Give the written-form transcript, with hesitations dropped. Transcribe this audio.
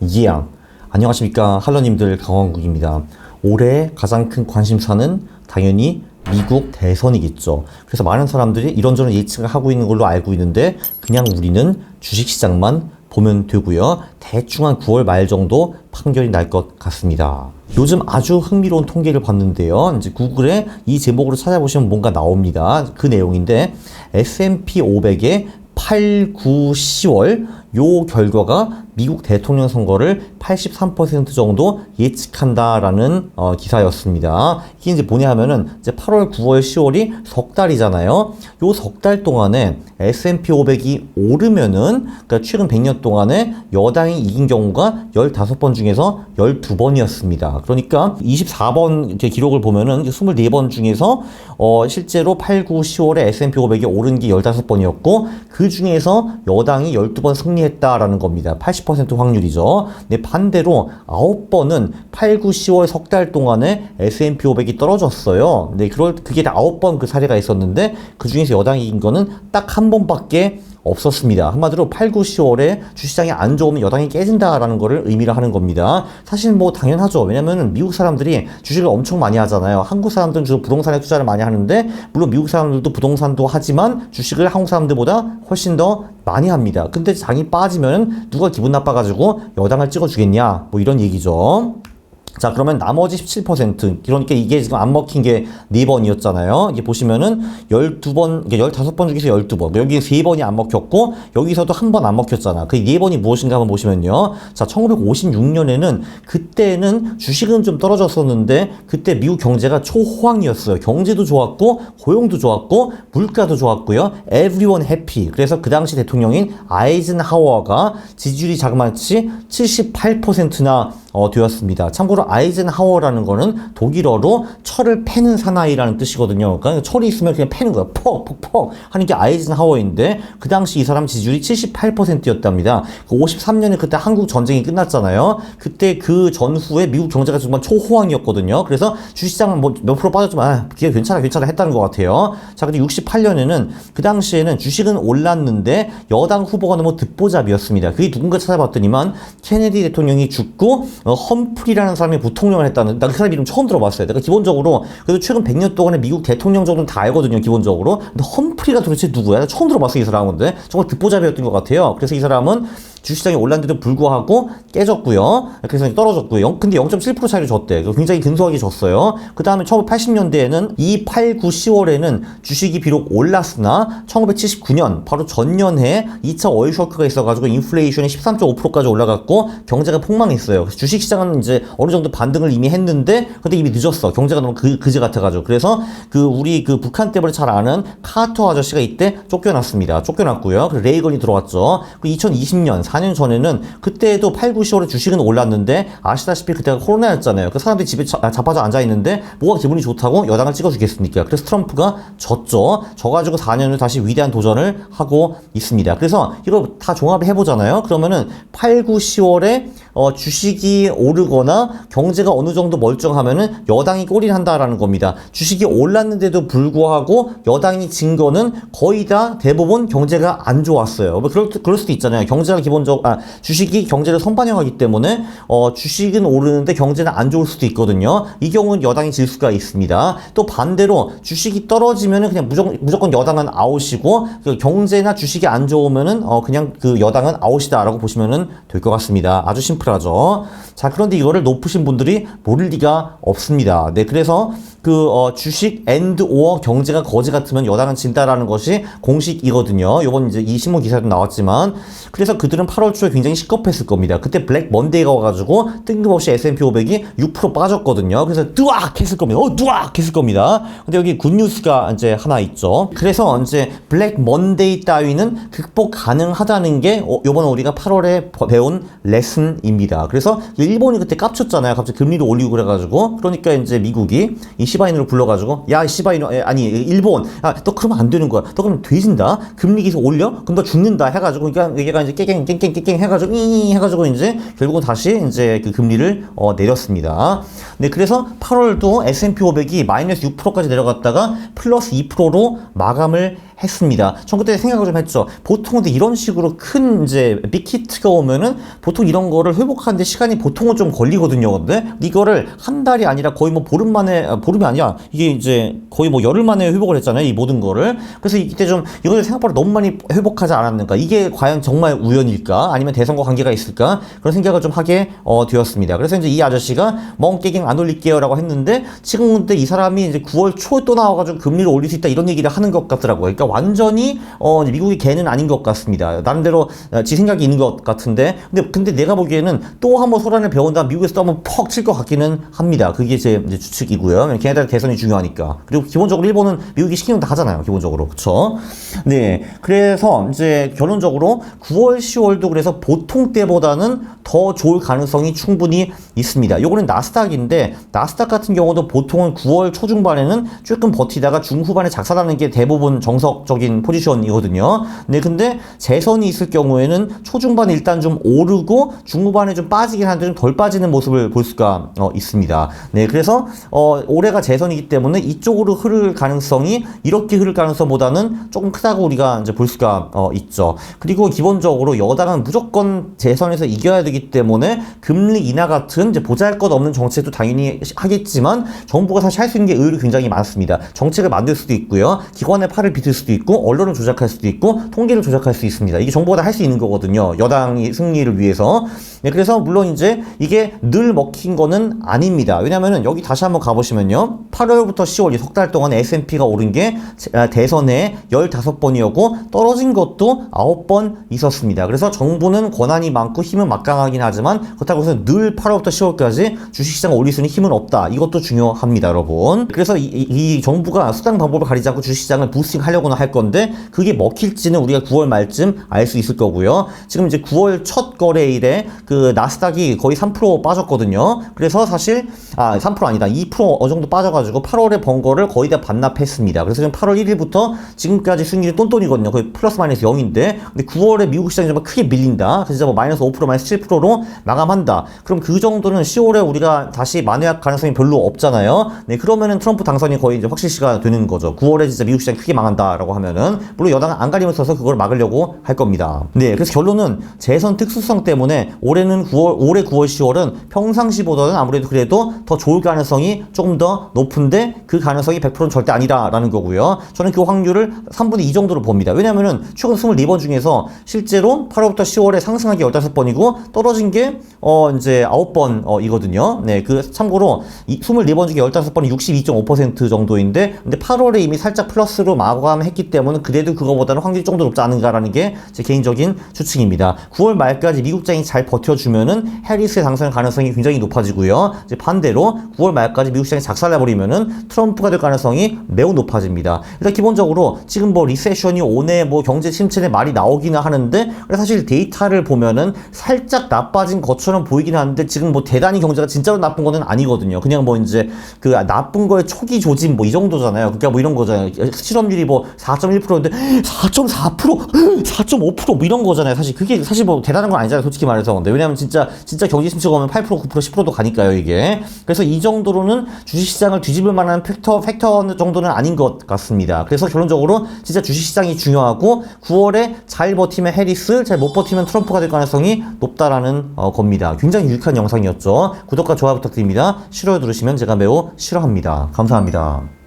이해양. 안녕하십니까 할러님들, 강원국입니다. 올해 가장 큰 관심사는 당연히 미국 대선이겠죠. 그래서 많은 사람들이 이런저런 예측을 하고 있는 걸로 알고 있는데, 그냥 우리는 주식시장만 보면 되고요. 대충 한 9월 말 정도 판결이 날 것 같습니다. 요즘 아주 흥미로운 통계를 봤는데요. 이제 구글에 이 제목으로 찾아보시면 뭔가 나옵니다. 그 내용인데, S&P 500의 8, 9, 10월 요 결과가 미국 대통령 선거를 83% 정도 예측한다라는 기사였습니다. 이게 이제 뭐냐 하면은 이제 8월, 9월, 10월이 석 달이잖아요. 요 석 달 동안에 S&P 500이 오르면은, 그러니까 최근 100년 동안에 여당이 이긴 경우가 15번 중에서 12번이었습니다. 그러니까 24번 기록을 보면은 24번 중에서 실제로 8, 9, 10월에 S&P 500이 오른 게 15번이었고, 그 중에서 여당이 12번 승리했다라는 겁니다. 80% 확률이죠. 네, 반대로 9번은 8, 9, 10월 석 달 동안에 S&P 500이 떨어졌어요. 네, 그게 9번 그 사례가 있었는데, 그 중에서 여당이 이긴 거는 딱 한 번밖에 없었습니다. 한마디로 8, 9, 10월에 주시장이 안 좋으면 여당이 깨진다라는 거를 의미를 하는 겁니다. 사실 뭐 당연하죠. 왜냐면 미국 사람들이 주식을 엄청 많이 하잖아요. 한국 사람들은 주로 부동산에 투자를 많이 하는데, 물론 미국 사람들도 부동산도 하지만 주식을 한국 사람들보다 훨씬 더 많이 합니다. 근데 장이 빠지면 누가 기분 나빠가지고 여당을 찍어주겠냐, 뭐 이런 얘기죠. 자, 그러면 나머지 17%, 그러니까 이게 지금 안 먹힌 게 4번이었잖아요. 이게 보시면은 12번, 15번 중에서 12번. 여기 3번이 안 먹혔고, 여기서도 한 번 안 먹혔잖아. 그 4번이 무엇인가 한번 보시면요. 자, 1956년에는, 그때는 주식은 좀 떨어졌었는데, 그때 미국 경제가 초호황이었어요. 경제도 좋았고, 고용도 좋았고, 물가도 좋았고요. Everyone happy. 그래서 그 당시 대통령인 아이젠하워가 지지율이 자그마치 78%나 되었습니다. 참고로 아이젠하워라는 거는 독일어로 철을 패는 사나이라는 뜻이거든요. 그러니까 철이 있으면 그냥 패는 거야. 퍽퍽퍽 하는 게 아이젠하워인데, 그 당시 이 사람 지지율이 78%였답니다. 53년에 그때 한국 전쟁이 끝났잖아요. 그때 그 전후에 미국 경제가 정말 초호황이었거든요. 그래서 주식시장은 뭐 몇 프로 빠졌지만 그게 괜찮아 했다는 것 같아요. 자, 근데 68년에는 그 당시에는 주식은 올랐는데 여당 후보가 너무 듣보잡이었습니다. 그게 누군가 찾아봤더니만 케네디 대통령이 죽고 험프리라는 사람이 부통령을 했다는, 나 그 사람 이름 처음 들어봤어요. 내가 기본적으로 그래도 최근 100년 동안의 미국 대통령 정도는 다 알거든요, 기본적으로. 근데 험프리가 도대체 누구야? 나 처음 들어봤어요, 이 사람은. 근데 정말 듣보잡이었던 것 같아요. 그래서 이 사람은 주식시장이 올랐는데도 불구하고 깨졌고요. 그래서 떨어졌고요. 근데 0.7% 차이로 졌대. 굉장히 근소하게 졌어요. 그 다음에 1980년대에는 이 8, 9, 10월에는 주식이 비록 올랐으나 1979년 바로 전년에 2차 오일 쇼크가 있어가지고 인플레이션이 13.5%까지 올라갔고 경제가 폭망했어요. 그래서 주식시장은 이제 어느 정도 반등을 이미 했는데, 근데 이미 늦었어. 경제가 너무 그지 같아가지고. 그래서 우리 북한 때문에 잘 아는 카터 아저씨가 이때 쫓겨났습니다. 쫓겨났고요. 그리고 레이건이 들어왔죠. 그리고 2020년 4년 전에는 그때도 8, 9, 10월에 주식은 올랐는데, 아시다시피 그때가 코로나였잖아요. 그 사람들이 집에 자빠져 앉아있는데 뭐가 기분이 좋다고 여당을 찍어주겠습니까? 그래서 트럼프가 졌죠. 져가지고 4년 후 다시 위대한 도전을 하고 있습니다. 그래서 이거 다 종합을 해보잖아요. 그러면은 8, 9, 10월에 주식이 오르거나 경제가 어느 정도 멀쩡하면은 여당이 꼴이 한다라는 겁니다. 주식이 올랐는데도 불구하고 여당이 진 거는 거의 다 대부분 경제가 안 좋았어요. 뭐 그럴 수도 있잖아요. 경제가 주식이 경제를 선반영하기 때문에 주식은 오르는데 경제는 안 좋을 수도 있거든요. 이 경우는 여당이 질 수가 있습니다. 또 반대로 주식이 떨어지면은 그냥 무조건 여당은 아웃이고, 경제나 주식이 안 좋으면은 그냥 그 여당은 아웃이다라고 보시면은 될 것 같습니다. 아주 심플하죠. 자, 그런데 이거를 높으신 분들이 모를 리가 없습니다. 네, 그래서 주식 and or 경제가 거지 같으면 여당은 진다라는 것이 공식이거든요. 요번 이제 이 신문 기사도 나왔지만, 그래서 그들은 8월 초에 굉장히 시겁했을 겁니다. 그때 블랙 먼데이가 와가지고 뜬금없이 S&P 500이 6% 빠졌거든요. 그래서 뚜악 했을 겁니다. 뚜악 했을 겁니다. 근데 여기 굿뉴스가 이제 하나 있죠. 그래서 이제 블랙 먼데이 따위는 극복 가능하다는 게 요번에 우리가 8월에 배운 레슨입니다. 그래서 일본이 그때 깝쳤잖아요. 갑자기 금리를 올리고 그래가지고. 그러니까 이제 미국이 이 시바인으로 불러가지고, 야, 시바인, 아니, 일본, 너 그러면 안 되는 거야. 너 그러면 돼진다. 금리 계속 올려? 그럼 너 죽는다. 해가지고, 그러니까 얘가 이제 깽깽깽깽깽 해가지고, 해가지고 이제 결국은 다시 이제 그 금리를 내렸습니다. 네, 그래서 8월도 S&P 500이 마이너스 6%까지 내려갔다가 플러스 2%로 마감을 했습니다. 전 그때 생각을 좀 했죠. 보통 근데 이런 식으로 큰 이제 빅히트가 오면은 보통 이런 거를 회복하는데 시간이 보통은 좀 걸리거든요. 근데 이거를 한 달이 아니라 거의 뭐 보름 만에, 보름이 아니야. 이게 이제 거의 뭐 열흘 만에 회복을 했잖아요. 이 모든 거를. 그래서 이때 좀 이걸 생각보다 너무 많이 회복하지 않았는가. 이게 과연 정말 우연일까? 아니면 대선과 관계가 있을까? 그런 생각을 좀 하게 되었습니다. 그래서 이제 이 아저씨가 멍깨갱 안 올릴게요 라고 했는데 지금 근데 이 사람이 이제 9월 초에 또 나와가지고 금리를 올릴 수 있다 이런 얘기를 하는 것 같더라고요. 그러니까 완전히 미국의 개는 아닌 것 같습니다. 나름대로 지 생각이 있는 것 같은데 근데 내가 보기에는 또 한번 소란을 배운다 미국에서 또 한번 퍽 칠 것 같기는 합니다. 그게 제 이제 추측이고요. 걔네들 대선이 중요하니까. 그리고 기본적으로 일본은 미국이 시키는 거 다 하잖아요. 기본적으로. 그쵸? 네. 그래서 이제 결론적으로 9월, 10월도 그래서 보통 때보다는 더 좋을 가능성이 충분히 있습니다. 요거는 나스닥인데 나스닥 같은 경우도 보통은 9월 초중반에는 조금 버티다가 중후반에 작살나는 게 대부분 정석적인 포지션이거든요. 네, 근데 재선이 있을 경우에는 초중반에 일단 좀 오르고 중후반에 좀 빠지긴 한데 좀 덜 빠지는 모습을 볼 수가 있습니다. 네, 그래서 올해가 재선이기 때문에 이쪽으로 흐를 가능성이 이렇게 흐를 가능성보다는 조금 크다고 우리가 이제 볼 수가 있죠. 그리고 기본적으로 여당은 무조건 재선에서 이겨야 되기 때문에 금리 인하 같은 이제 보잘것없는 정책도 당연히 하겠지만 정부가 사실 할 수 있는 게 의외로 굉장히 많습니다. 정책을 만들 수도 있고요. 기관의 팔을 비틀 수도 있고 언론을 조작할 수도 있고 통계를 조작할 수 있습니다. 이게 정부가 다 할 수 있는 거거든요. 여당이 승리를 위해서. 네, 그래서 물론 이제 이게 늘 먹힌 거는 아닙니다. 왜냐면은 여기 다시 한번 가보시면요. 8월부터 10월 이 석 달 동안 S&P가 오른 게 대선에 15번이었고 떨어진 것도 9번 있었습니다. 그래서 정부는 권한이 많고 힘은 막강하긴 하지만 그렇다고 해서 늘 8월부터 10월까지 주식시장을 올릴 수 있는 힘은 없다. 이것도 중요합니다, 여러분. 그래서 이 정부가 수단 방법을 가리지 않고 주식시장을 부스팅 하려고는 할 건데 그게 먹힐지는 우리가 9월 말쯤 알 수 있을 거고요. 지금 이제 9월 첫 거래일에 그 나스닥이 거의 3% 빠졌거든요. 그래서 사실 3% 아니다. 2% 어느 정도 빠져가지고 8월에 번 거를 거의 다 반납했습니다. 그래서 지금 8월 1일부터 지금까지 수익률이 똔똔이거든요. 거의 플러스 마이너스 0인데 근데 9월에 미국 시장이 좀 크게 밀린다. 그래서 뭐 마이너스 5% 마이너스 7%로 마감한다. 그럼 그 정도는 10월에 우리가 다시 만회할 가능성이 별로 없잖아요. 네, 그러면은 트럼프 당선이 거의 이제 확실시가 되는 거죠. 9월에 진짜 미국 시장이 크게 망한다라고 하면은 물론 여당은 안가림을 써서 그걸 막으려고 할 겁니다. 네, 그래서 결론은 재선 특수성 때문에 올해 9월, 10월은 평상시보다는 아무래도 그래도 더 좋을 가능성이 조금 더 높은데 그 가능성이 100%는 절대 아니라라는 거고요. 저는 그 확률을 3분의 2 정도로 봅니다. 왜냐면은 최근 24번 중에서 실제로 8월부터 10월에 상승한 게 15번이고 떨어진 게 이제 9번이거든요. 네, 그 참고로 24번 중에 15번이 62.5% 정도인데 근데 8월에 이미 살짝 플러스로 마감했기 때문에 그래도 그거보다는 확률이 좀 더 높지 않은가라는 게 제 개인적인 추측입니다. 9월 말까지 미국장이 잘 버텨주면은 해리스의 당선 가능성이 굉장히 높아지고요. 이제 반대로 9월 말까지 미국 시장이 작살나버리면은 트럼프가 될 가능성이 매우 높아집니다. 일단 기본적으로 지금 뭐 리세션이 오네 뭐 경제 침체의 말이 나오기는 하는데 사실 데이터를 보면은 살짝 나빠진 것처럼 보이긴 하는데 지금 뭐 대단히 경제가 진짜로 나쁜 거는 아니거든요. 그냥 뭐 이제 그 나쁜 거의 초기 조짐 뭐 이 정도잖아요. 그러니까 뭐 이런 거잖아요. 실업률이 뭐 4.1%인데 4.4%, 4.5% 뭐 이런 거잖아요. 사실 그게 사실 뭐 대단한 건 아니잖아요. 솔직히 말해서. 근데 왜냐면 진짜 경제 침체가 오면 8%, 9%, 10%도 가니까요, 이게. 그래서 이 정도로는 주식시장을 뒤집을 만한 팩터 정도는 아닌 것 같습니다. 그래서 결론적으로 진짜 주식시장이 중요하고 9월에 잘 버티면 해리스, 잘 못 버티면 트럼프가 될 가능성이 높다라는 겁니다. 굉장히 유익한 영상이었죠. 구독과 좋아요 부탁드립니다. 싫어요 누르시면 제가 매우 싫어합니다. 감사합니다.